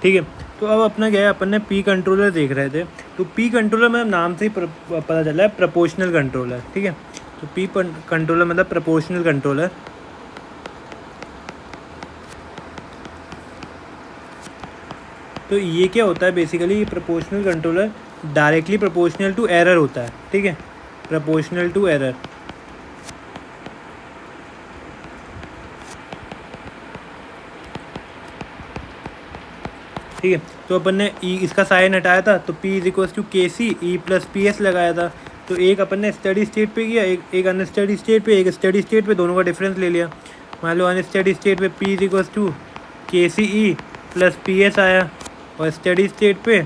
ठीक है। तो अब अपना क्या है, अपन ने पी कंट्रोलर देख रहे थे, तो पी कंट्रोलर मतलब नाम से ही पता चला है प्रोपोर्शनल कंट्रोलर। ठीक है, तो पी कंट्रोलर मतलब प्रोपोर्शनल कंट्रोलर। तो ये क्या होता है basically, proportional controller directly proportional to error होता है। ठीक है, प्रोपोर्शनल टू एरर। ठीक है, तो अपन ने ई इसका साइन हटाया था, तो P is equals to K C E plus P S लगाया था। तो एक अपन ने स्टडी स्टेट पे किया, एक अनस्टडी स्टेट पे, एक स्टडी स्टेट पे, दोनों का डिफरेंस ले लिया। मान लो अनस्टडी स्टेट पे P is equals to K C E plus P S आया, और स्टडी स्टेट पे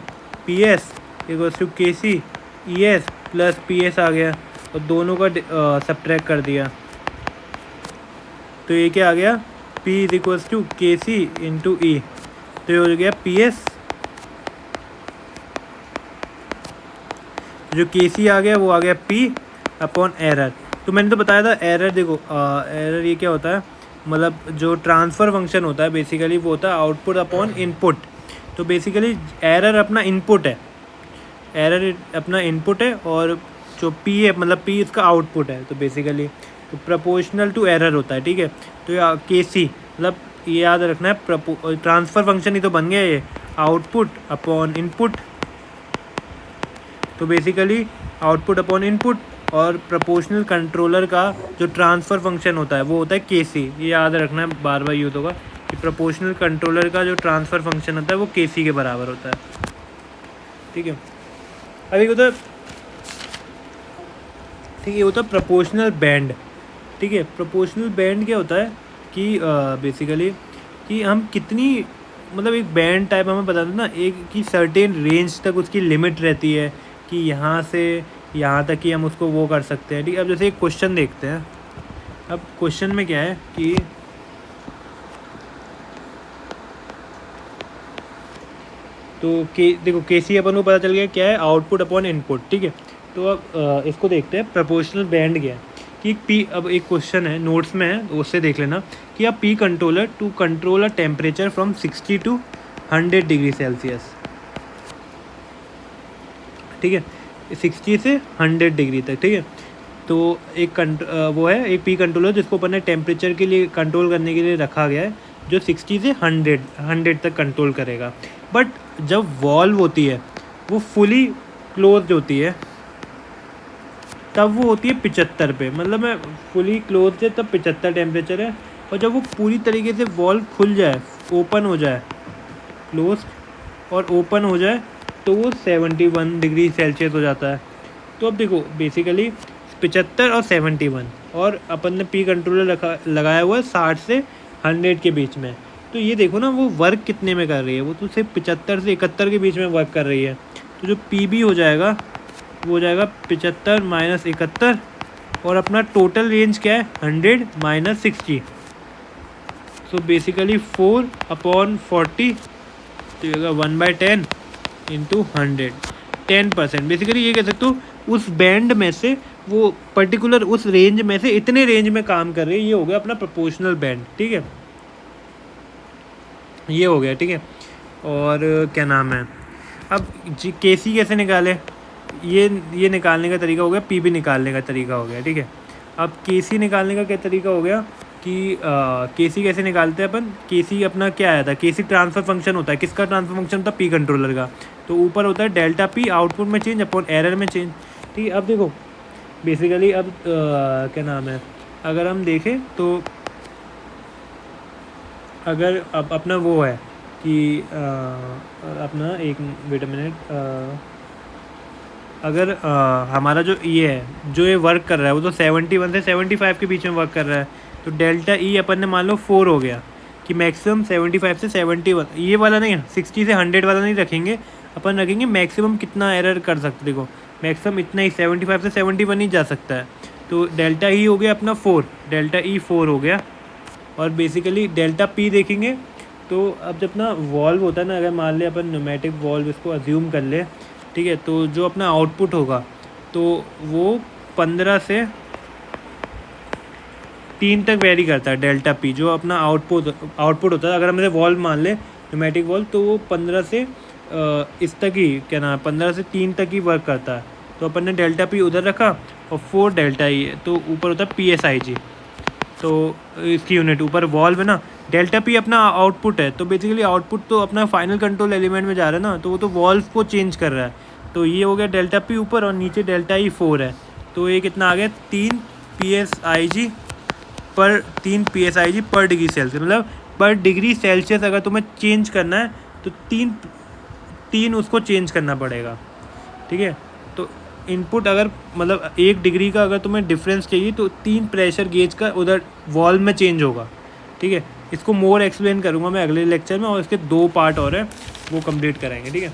P S equals to K C E S plus P S आ गया, और दोनों का सब्ट्रैक्ट कर दिया। तो ये क्या आ गया, P is equals to K C into ई, तो ये हो गया पी एस। जो के सी आ गया वो आ गया पी अपॉन एरर। तो मैंने तो बताया था एरर, देखो एरर ये क्या होता है, मतलब जो ट्रांसफ़र फंक्शन होता है बेसिकली वो होता है आउटपुट अपॉन इनपुट। तो बेसिकली एरर अपना इनपुट है, एरर अपना इनपुट है, और जो पी है मतलब पी इसका आउटपुट है। तो बेसिकली तो प्रोपोर्शनल टू एरर होता है। ठीक है, तो के सी मतलब ये याद रखना है, ट्रांसफ़र फंक्शन ही तो बन गया ये, आउटपुट अपॉन इनपुट। तो बेसिकली आउटपुट अपॉन इनपुट, और प्रोपोर्शनल कंट्रोलर का जो ट्रांसफ़र फंक्शन होता है वो होता है के सी। ये याद रखना है, बार बार यूज़ होगा कि प्रोपोर्शनल कंट्रोलर का जो ट्रांसफ़र फंक्शन होता है वो के सी के बराबर होता है। ठीक है, अभी होता है, ठीक है, होता है प्रोपोर्शनल बैंड। ठीक है, प्रोपोर्शनल बैंड क्या होता है कि बेसिकली कि हम कितनी, मतलब एक बैंड टाइप हमें बता दो ना, एक कि सर्टेन रेंज तक उसकी लिमिट रहती है कि यहाँ से यहाँ तक ही हम उसको वो कर सकते हैं। ठीक है, अब जैसे एक क्वेश्चन देखते हैं। अब क्वेश्चन में क्या है कि तो देखो के सी अपन को पता चल गया क्या है, आउटपुट अपॉन इनपुट। ठीक है, तो अब इसको देखते हैं प्रोपोर्शनल बैंड क्या है कि पी, अब एक क्वेश्चन है नोट्स में है, उससे देख लेना कि आप P controller to control a temperature from 60 to 100 degree Celsius. ठीक है, 60 से 100 डिग्री तक। ठीक है, तो एक वो है एक पी कंट्रोलर जिसको अपन ने टेम्परेचर के लिए कंट्रोल करने के लिए रखा गया है, जो 60 से 100 तक कंट्रोल करेगा। बट जब वॉल्व होती है वो फुली क्लोज्ड होती है, तब वो होती है 75 पे, मतलब मैं फुली क्लोज्ड है तब 75 टेम्परेचर है। और जब वो पूरी तरीके से वॉल्व खुल जाए, ओपन हो जाए, क्लोज और ओपन हो जाए, तो वो 71 डिग्री सेल्सियस हो जाता है। तो अब देखो बेसिकली 75 और 71, और अपन ने पी कंट्रोलर लगाया हुआ है 60 से 100 के बीच में। तो ये देखो ना वो वर्क कितने में कर रही है, वो तो सिर्फ 75 से 71 के बीच में वर्क कर रही है। तो जो पी बी हो जाएगा वो हो जाएगा 75 माइनस 71, और अपना टोटल रेंज क्या है 100 माइनस 60। सो बेसिकली 4 अपॉन 40, तो ये होगा 1/10 इंटू 100, 10%। बेसिकली ये कह सकते हो उस बैंड में से, वो पर्टिकुलर उस रेंज में से इतने रेंज में काम कर रही है। ये हो गया अपना प्रोपोर्शनल बैंड। ठीक है, ये हो गया। ठीक है, और क्या नाम है, अब जी के सी कैसे निकाले, ये निकालने का तरीका हो गया, पी भी निकालने का तरीका हो गया। ठीक है, अब के सी निकालने का क्या तरीका हो गया कि के सी कैसे निकालते हैं अपन, के सी अपना क्या आया था, के सी ट्रांसफ़र फंक्शन होता है, किसका ट्रांसफ़र फंक्शन होता है, पी कंट्रोलर का। तो ऊपर होता है डेल्टा पी, आउटपुट में चेंज अपॉन एरर में चेंज। ठीक है, अब देखो बेसिकली अब क्या नाम है, अगर हम देखें तो अगर अब अपना वो है कि अपना एक वेट मिनट, अगर हमारा जो ये है, जो ये वर्क कर रहा है वो तो 71 से 75 के बीच में वर्क कर रहा है। तो डेल्टा ई अपन ने मान लो 4 हो गया कि मैक्सिमम 75 से 71, ये वाला नहीं, 60 से 100 वाला नहीं रखेंगे अपन, रखेंगे मैक्सिमम कितना एरर कर सकते। देखो मैक्सिमम इतना ही 75 से 71 ही जा सकता है। तो डेल्टा ई हो गया अपना 4, डेल्टा ई 4 हो गया। और बेसिकली डेल्टा पी देखेंगे तो अब जब अपना वॉल्व होता है ना, अगर मान ले अपन न्यूमेटिक वॉल्व इसको अज्यूम कर ले, ठीक है, तो जो अपना आउटपुट होगा तो वो 15 से 3 तक वेरी करता है डेल्टा पी, जो अपना आउटपुट होता है। अगर हम इसे वॉल्व मान ले न्यूमेटिक वाल्व, तो वो 15 से इस तक ही क्या नाम है 15 से 3 तक ही वर्क करता है। तो अपन ने डेल्टा पी उधर रखा और 4 डेल्टा ई है, तो ऊपर होता है PSIG। तो इसकी यूनिट ऊपर वॉल्व है ना, डेल्टा पी अपना आउटपुट है, तो बेसिकली आउटपुट तो अपना फाइनल कंट्रोल एलिमेंट में जा रहा है ना, तो वो तो वॉल्व को चेंज कर रहा है। तो ये हो गया डेल्टा पी ऊपर और नीचे डेल्टा ई 4 है। तो ये कितना आ गया 3 PSIG पर डिग्री सेल्सियस, मतलब पर डिग्री सेल्सियस अगर तुम्हें चेंज करना है तो तीन उसको चेंज करना पड़ेगा, ठीक है। तो इनपुट अगर मतलब 1 डिग्री का अगर तुम्हें डिफरेंस चाहिए तो 3 प्रेशर गेज का उधर वॉल्व में चेंज होगा, ठीक है। इसको मोर एक्सप्लेन करूँगा मैं अगले लेक्चर में, और इसके 2 पार्ट और है वो कंप्लीट कराएंगे, ठीक है।